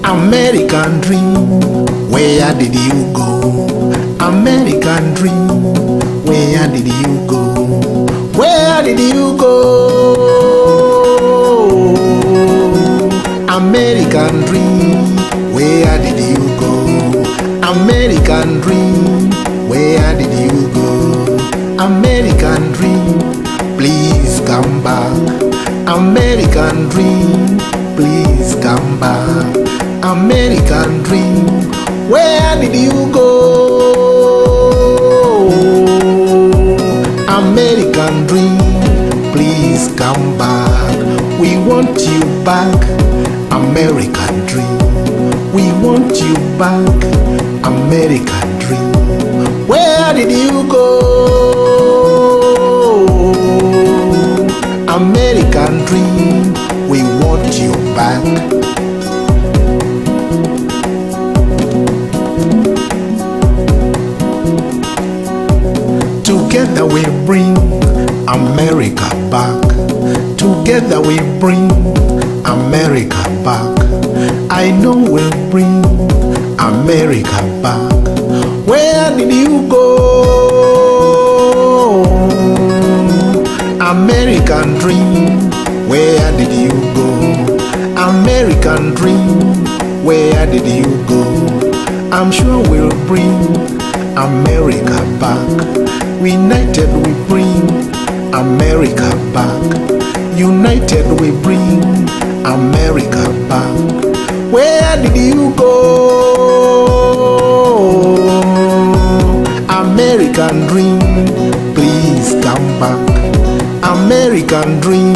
American dream, where did you go? American dream, where did you go? Where did you go? American dream, where did you go? American dream, where did you go? American dream, please come back. American dream, please come back. American dream, where did you go? American dream, please come back. We want you back. American dream, we want you back. American dream, where did you go? American dream, we want you back. Together we bring America back. Together we bring America back. I know we'll bring America back. Where did you go? American dream, where did you go? American dream, where did you go? I'm sure we'll bring America back. United we bring America back. United we bring America back. Where did you go? American dream, please come back. American dream,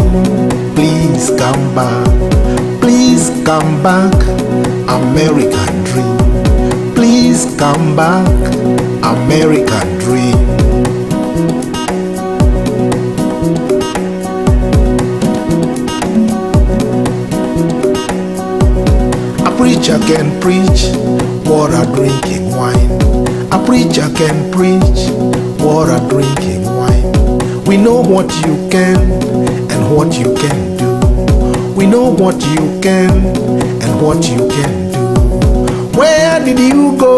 please come back. Please come back. American dream, please come back. American dream. A preacher can preach water drinking wine. A preacher can preach water drinking wine. We know what you can and what you can do. We know what you can and what you can do. Where did you go?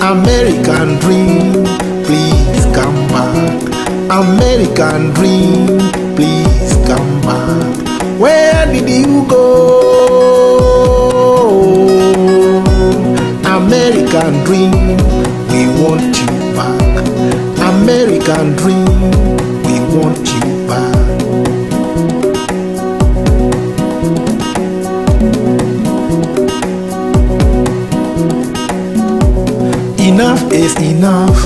American dream, please come back. American dream, please come back. Where did you go? American dream, we want you back. American dream, we want you back. Enough is enough,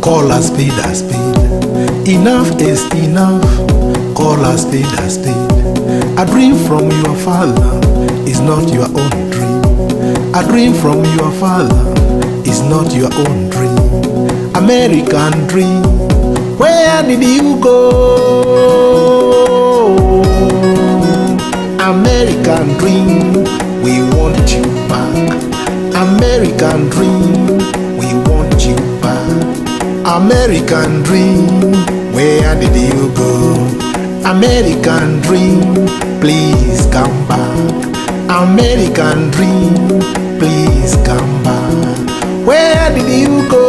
call a spade a spade. Enough is enough, call a spade a spade. A dream from your father is not your own dream. A dream from your father is not your own dream. American dream, where did you go? American dream, we want you back. American dream, we want you back. American dream, where did you go? American dream, please come back. American dream, please come back. Where did you go?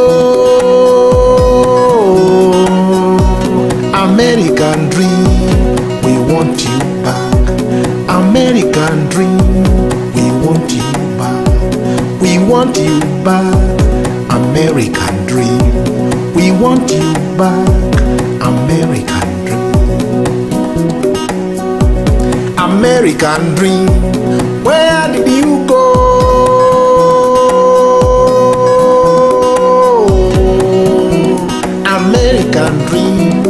American dream, we want you back. American dream, we want you back. We want you back. American dream, we want you back. American dream. American dream, where did you go? American dream,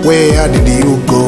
where did you go?